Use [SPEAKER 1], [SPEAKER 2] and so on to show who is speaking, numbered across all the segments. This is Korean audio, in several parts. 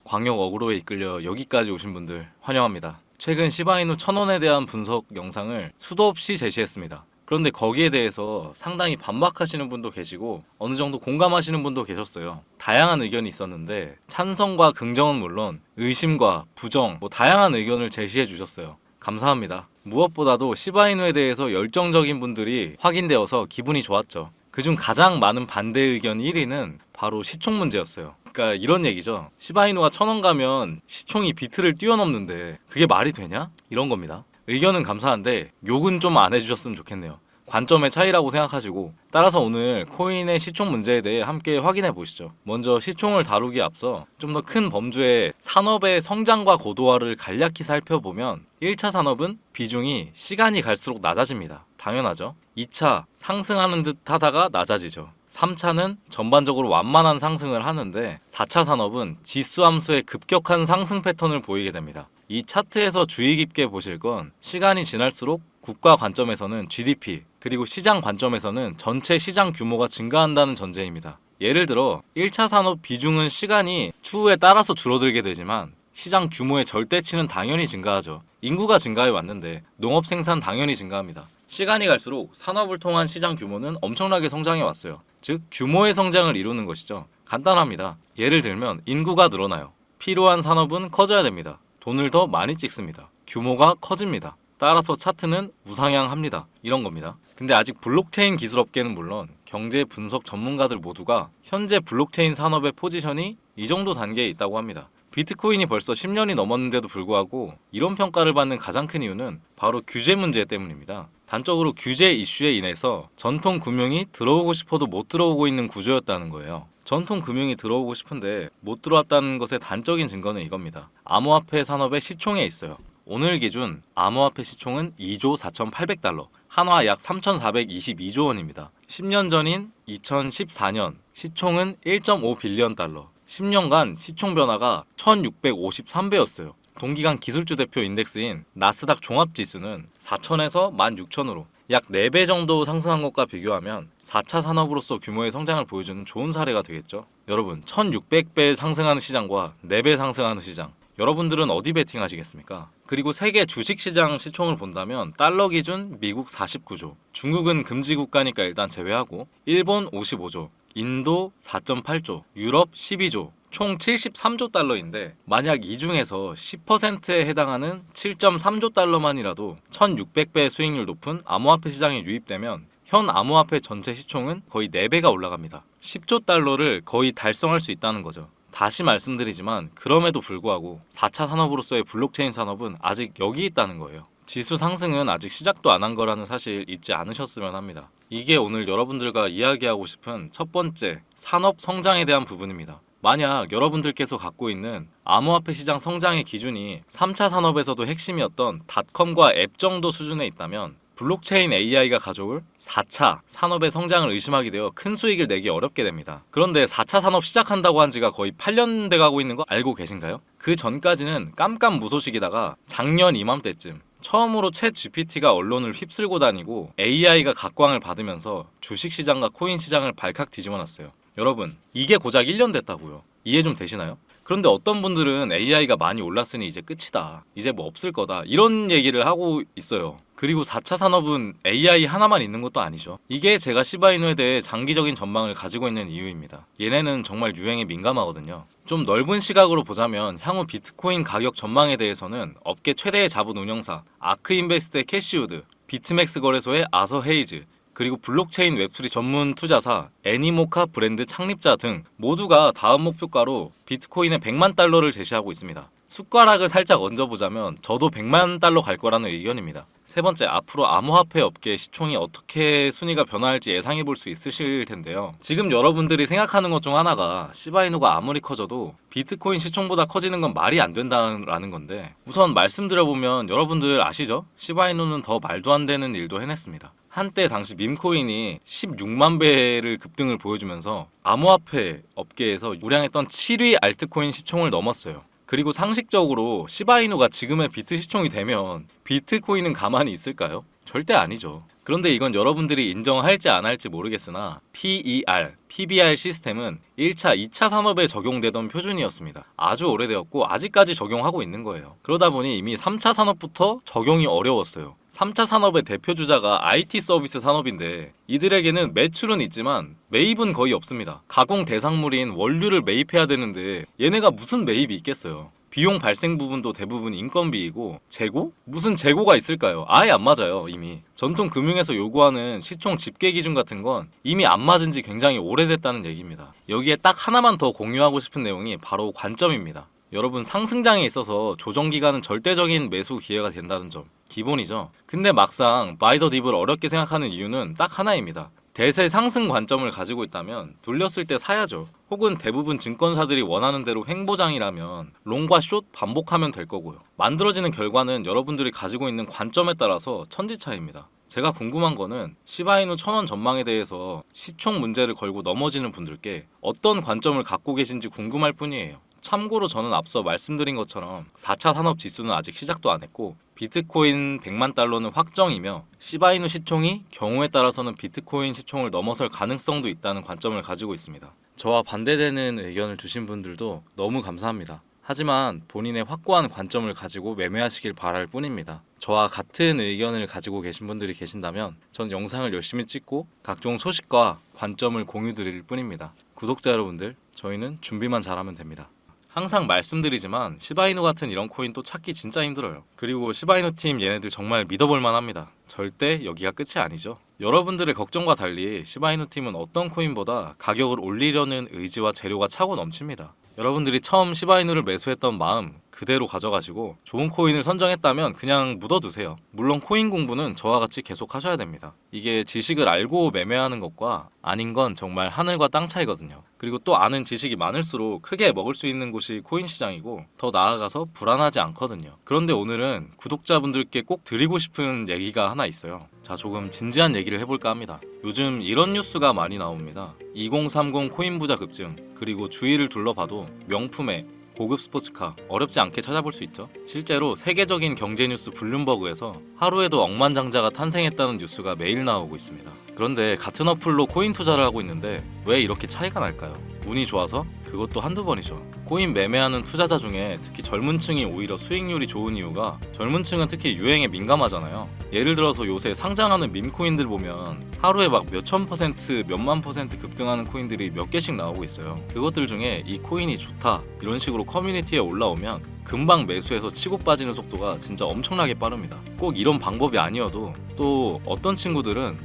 [SPEAKER 1] 광역 어그로에 이끌려 여기까지 오신 분들 환영합니다. 최근 시바이누 1000원에 대한 분석 영상을 수도 없이 제시했습니다. 그런데 거기에 대해서 상당히 반박하시는 분도 계시고 어느 정도 공감하시는 분도 계셨어요. 다양한 의견이 있었는데 찬성과 긍정은 물론 의심과 부정, 다양한 의견을 제시해 주셨어요. 감사합니다. 무엇보다도 시바이누에 대해서 열정적인 분들이 확인되어서 기분이 좋았죠. 그중 가장 많은 반대 의견 1위는 바로 시총 문제였어요. 그러니까 이런 얘기죠. 시바이누가 1000원 가면 시총이 비트를 뛰어넘는데 그게 말이 되냐? 이런 겁니다. 의견은 감사한데 욕은 좀 안 해주셨으면 좋겠네요. 관점의 차이라고 생각하시고, 따라서 오늘 코인의 시총 문제에 대해 함께 확인해 보시죠. 먼저 시총을 다루기에 앞서 좀 더 큰 범주의 산업의 성장과 고도화를 간략히 살펴보면 1차 산업은 비중이 시간이 갈수록 낮아집니다. 당연하죠. 2차 상승하는 듯 하다가 낮아지죠. 3차는 전반적으로 완만한 상승을 하는데 4차 산업은 지수 함수의 급격한 상승 패턴을 보이게 됩니다. 이 차트에서 주의 깊게 보실 건 시간이 지날수록 국가 관점에서는 GDP 그리고 시장 관점에서는 전체 시장 규모가 증가한다는 전제입니다. 예를 들어 1차 산업 비중은 시간이 추후에 따라서 줄어들게 되지만 시장 규모의 절대치는 당연히 증가하죠. 인구가 증가해 왔는데 농업 생산 당연히 증가합니다. 시간이 갈수록 산업을 통한 시장 규모는 엄청나게 성장해 왔어요. 즉 규모의 성장을 이루는 것이죠. 간단합니다. 예를 들면 인구가 늘어나요. 필요한 산업은 커져야 됩니다. 돈을 더 많이 찍습니다. 규모가 커집니다. 따라서 차트는 우상향합니다. 이런 겁니다. 근데 아직 블록체인 기술업계는 물론 경제 분석 전문가들 모두가 현재 블록체인 산업의 포지션이 이 정도 단계에 있다고 합니다. 비트코인이 벌써 10년이 넘었는데도 불구하고 이런 평가를 받는 가장 큰 이유는 바로 규제 문제 때문입니다. 단적으로 규제 이슈에 인해서 전통 금융이 들어오고 싶어도 못 들어오고 있는 구조였다는 거예요. 전통 금융이 들어오고 싶은데 못 들어왔다는 것의 단적인 증거는 이겁니다. 암호화폐 산업의 시총에 있어요. 오늘 기준 암호화폐 시총은 2조 4,800달러, 한화 약 3,422조 원입니다. 10년 전인 2014년 시총은 1.5 빌리언 달러, 10년간 시총 변화가 1653배였어요. 동기간 기술주 대표 인덱스인 나스닥 종합지수는 4,000에서 16,000으로 약 4배 정도 상승한 것과 비교하면 4차 산업으로서 규모의 성장을 보여주는 좋은 사례가 되겠죠. 여러분, 1600배 상승하는 시장과 4배 상승하는 시장, 여러분들은 어디 베팅하시겠습니까? 그리고 세계 주식시장 시총을 본다면 달러 기준 미국 49조, 중국은 금지 국가니까 일단 제외하고 일본 55조, 인도 4.8조, 유럽 12조, 총 73조 달러인데 만약 이 중에서 10%에 해당하는 7.3조 달러만이라도 1600배 수익률 높은 암호화폐 시장에 유입되면 현 암호화폐 전체 시총은 거의 4배가 올라갑니다. 10조 달러를 거의 달성할 수 있다는 거죠. 다시 말씀드리지만 그럼에도 불구하고 4차 산업으로서의 블록체인 산업은 아직 여기 있다는 거예요. 지수 상승은 아직 시작도 안 한 거라는 사실 잊지 않으셨으면 합니다. 이게 오늘 여러분들과 이야기하고 싶은 첫 번째 산업 성장에 대한 부분입니다. 만약 여러분들께서 갖고 있는 암호화폐 시장 성장의 기준이 3차 산업에서도 핵심이었던 닷컴과 앱 정도 수준에 있다면 블록체인 AI가 가져올 4차 산업의 성장을 의심하게 되어 큰 수익을 내기 어렵게 됩니다. 그런데 4차 산업 시작한다고 한 지가 거의 8년 돼가고 있는 거 알고 계신가요? 그 전까지는 깜깜무소식이다가 작년 이맘때쯤 처음으로 챗 GPT가 언론을 휩쓸고 다니고 AI가 각광을 받으면서 주식시장과 코인시장을 발칵 뒤집어놨어요. 여러분, 이게 고작 1년 됐다고요. 이해 좀 되시나요? 그런데 어떤 분들은 AI가 많이 올랐으니 이제 끝이다. 이제 뭐 없을 거다. 이런 얘기를 하고 있어요. 그리고 4차 산업은 AI 하나만 있는 것도 아니죠. 이게 제가 시바이누에 대해 장기적인 전망을 가지고 있는 이유입니다. 얘네는 정말 유행에 민감하거든요. 좀 넓은 시각으로 보자면 향후 비트코인 가격 전망에 대해서는 업계 최대의 자본 운영사 아크인베스트의 캐시우드, 비트맥스 거래소의 아서 헤이즈, 그리고 블록체인 웹3 전문 투자사 애니모카 브랜드 창립자 등 모두가 다음 목표가로 비트코인의 100만 달러를 제시하고 있습니다. 숟가락을 살짝 얹어보자면 저도 100만 달러 갈 거라는 의견입니다. 세 번째, 앞으로 암호화폐 업계 시총이 어떻게 순위가 변화할지 예상해 볼 수 있으실 텐데요. 지금 여러분들이 생각하는 것 중 하나가 시바이누가 아무리 커져도 비트코인 시총보다 커지는 건 말이 안 된다는 건데, 우선 말씀드려보면 여러분들 아시죠? 시바이누는 더 말도 안 되는 일도 해냈습니다. 한때 당시 밈코인이 16만 배를 급등을 보여주면서 암호화폐 업계에서 우량했던 7위 알트코인 시총을 넘었어요. 그리고 상식적으로 시바이누가 지금의 비트 시총이 되면 비트코인은 가만히 있을까요? 절대 아니죠. 그런데 이건 여러분들이 인정할지 안 할지 모르겠으나 PER, PBR 시스템은 1차, 2차 산업에 적용되던 표준이었습니다. 아주 오래되었고 아직까지 적용하고 있는 거예요. 그러다 보니 이미 3차 산업부터 적용이 어려웠어요. 3차 산업의 대표 주자가 IT 서비스 산업인데 이들에게는 매출은 있지만 매입은 거의 없습니다. 가공 대상물인 원료를 매입해야 되는데 얘네가 무슨 매입이 있겠어요. 비용 발생 부분도 대부분 인건비이고 재고? 무슨 재고가 있을까요? 아예 안 맞아요. 이미 전통 금융에서 요구하는 시총 집계 기준 같은 건 이미 안 맞은 지 굉장히 오래됐다는 얘기입니다. 여기에 딱 하나만 더 공유하고 싶은 내용이 바로 관점입니다. 여러분, 상승장에 있어서 조정 기간은 절대적인 매수 기회가 된다는 점 기본이죠. 근데 막상 바이 더 딥을 어렵게 생각하는 이유는 딱 하나입니다. 대세 상승 관점을 가지고 있다면 눌렸을 때 사야죠. 혹은 대부분 증권사들이 원하는 대로 횡보장이라면 롱과 숏 반복하면 될 거고요. 만들어지는 결과는 여러분들이 가지고 있는 관점에 따라서 천지차이입니다. 제가 궁금한 거는 시바이누 1000원 전망에 대해서 시총 문제를 걸고 넘어지는 분들께 어떤 관점을 갖고 계신지 궁금할 뿐이에요. 참고로 저는 앞서 말씀드린 것처럼 4차 산업 지수는 아직 시작도 안 했고 비트코인 100만 달러는 확정이며 시바이누 시총이 경우에 따라서는 비트코인 시총을 넘어설 가능성도 있다는 관점을 가지고 있습니다. 저와 반대되는 의견을 주신 분들도 너무 감사합니다. 하지만 본인의 확고한 관점을 가지고 매매하시길 바랄 뿐입니다. 저와 같은 의견을 가지고 계신 분들이 계신다면 전 영상을 열심히 찍고 각종 소식과 관점을 공유 드릴 뿐입니다. 구독자 여러분들, 저희는 준비만 잘하면 됩니다. 항상 말씀드리지만 시바이누 같은 이런 코인 또 찾기 진짜 힘들어요. 그리고 시바이누 팀 얘네들 정말 믿어볼 만합니다. 절대 여기가 끝이 아니죠. 여러분들의 걱정과 달리 시바이누 팀은 어떤 코인보다 가격을 올리려는 의지와 재료가 차고 넘칩니다. 여러분들이 처음 시바이누를 매수했던 마음 그대로 가져가시고 좋은 코인을 선정했다면 그냥 묻어두세요. 물론 코인 공부는 저와 같이 계속 하셔야 됩니다. 이게 지식을 알고 매매하는 것과 아닌 건 정말 하늘과 땅 차이거든요. 그리고 또 아는 지식이 많을수록 크게 먹을 수 있는 곳이 코인 시장이고 더 나아가서 불안하지 않거든요. 그런데 오늘은 구독자분들께 꼭 드리고 싶은 얘기가 하나 있어요. 자, 조금 진지한 얘기를 해볼까 합니다. 요즘 이런 뉴스가 많이 나옵니다. 2030 코인 부자 급증, 그리고 주위를 둘러봐도 명품에 고급 스포츠카 어렵지 않게 찾아볼 수 있죠. 실제로 세계적인 경제 뉴스 블룸버그에서 하루에도 억만장자가 탄생했다는 뉴스가 매일 나오고 있습니다. 그런데 같은 어플로 코인 투자를 하고 있는데 왜 이렇게 차이가 날까요? 운이 좋아서? 그것도 한두 번이죠. 코인 매매하는 투자자 중에 특히 젊은 층이 오히려 수익률이 좋은 이유가 젊은 층은 특히 유행에 민감하잖아요. 예를 들어서 요새 상장하는 밈코인들 보면 하루에 막 몇천 퍼센트, 몇만 퍼센트 급등하는 코인들이 몇 개씩 나오고 있어요. 그것들 중에 이 코인이 좋다 이런 식으로 커뮤니티에 올라오면 금방 매수해서 치고 빠지는 속도가 진짜 엄청나게 빠릅니다. 꼭 이런 방법이 아니어도 또 어떤 친구들은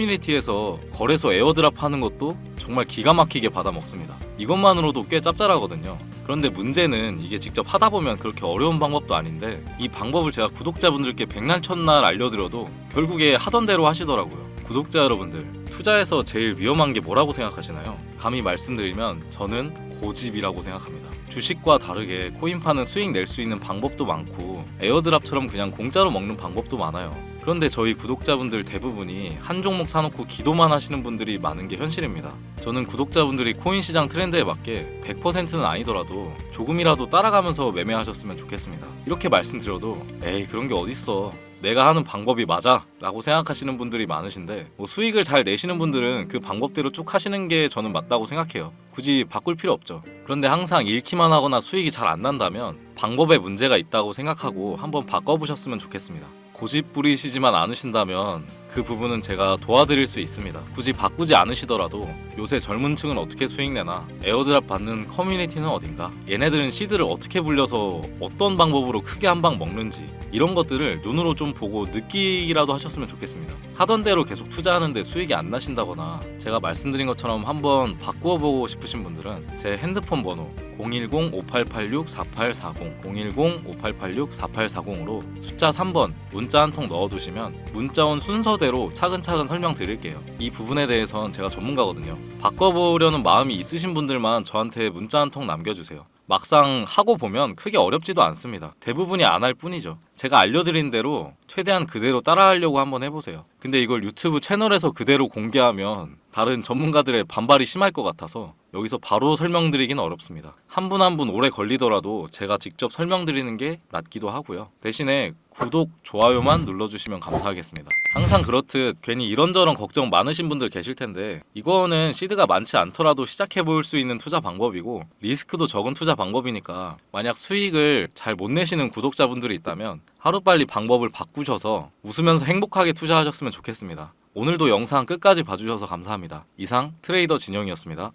[SPEAKER 1] 커뮤니티에서 거래소 에어드랍 하는 것도 정말 기가 막히게 받아 먹습니다. 이것만으로도 꽤 짭짤하거든요. 그런데 문제는 이게 직접 하다 보면 그렇게 어려운 방법도 아닌데 이 방법을 제가 구독자분들께 백날 첫날 알려드려도 결국에 하던 대로 하시더라고요. 구독자 여러분들, 투자에서 제일 위험한 게 뭐라고 생각하시나요? 감히 말씀드리면 저는 고집이라고 생각합니다. 주식과 다르게 코인 파는 수익 낼 수 있는 방법도 많고 에어드랍처럼 그냥 공짜로 먹는 방법도 많아요. 그런데 저희 구독자분들 대부분이 한 종목 사놓고 기도만 하시는 분들이 많은 게 현실입니다. 저는 구독자분들이 코인 시장 트렌드에 맞게 100%는 아니더라도 조금이라도 따라가면서 매매하셨으면 좋겠습니다. 이렇게 말씀드려도 에이 그런 게 어딨어, 내가 하는 방법이 맞아 라고 생각하시는 분들이 많으신데 수익을 잘 내시는 분들은 그 방법대로 쭉 하시는 게 저는 맞다고 생각해요. 굳이 바꿀 필요 없죠. 그런데 항상 잃기만 하거나 수익이 잘 안 난다면 방법에 문제가 있다고 생각하고 한번 바꿔보셨으면 좋겠습니다. 고집 부리시지만 않으신다면 그 부분은 제가 도와드릴 수 있습니다. 굳이 바꾸지 않으시더라도 요새 젊은 층은 어떻게 수익 내나, 에어드랍 받는 커뮤니티는 어딘가, 얘네들은 시드를 어떻게 불려서 어떤 방법으로 크게 한 방 먹는지 이런 것들을 눈으로 좀 보고 느끼기라도 하셨으면 좋겠습니다. 하던 대로 계속 투자하는데 수익이 안 나신다거나 제가 말씀드린 것처럼 한번 바꾸어 보고 싶으신 분들은 제 핸드폰 번호 010-5886-4840 010-5886-4840으로 숫자 3번 문자 한 통 넣어두시면 문자 온 순서대로 차근차근 설명드릴게요. 이 부분에 대해선 제가 전문가거든요. 바꿔보려는 마음이 있으신 분들만 저한테 문자 한 통 남겨주세요. 막상 하고 보면 크게 어렵지도 않습니다. 대부분이 안 할 뿐이죠. 제가 알려드린 대로 최대한 그대로 따라하려고 한번 해보세요. 근데 이걸 유튜브 채널에서 그대로 공개하면 다른 전문가들의 반발이 심할 것 같아서 여기서 바로 설명드리기는 어렵습니다. 한 분 한 분 오래 걸리더라도 제가 직접 설명드리는 게 낫기도 하고요. 대신에 구독, 좋아요만 눌러주시면 감사하겠습니다. 항상 그렇듯 괜히 이런저런 걱정 많으신 분들 계실 텐데 이거는 시드가 많지 않더라도 시작해 볼 수 있는 투자 방법이고 리스크도 적은 투자 방법이니까 만약 수익을 잘 못 내시는 구독자분들이 있다면 하루빨리 방법을 바꾸셔서 웃으면서 행복하게 투자하셨으면 좋겠습니다. 오늘도 영상 끝까지 봐주셔서 감사합니다. 이상 트레이더 진영이었습니다.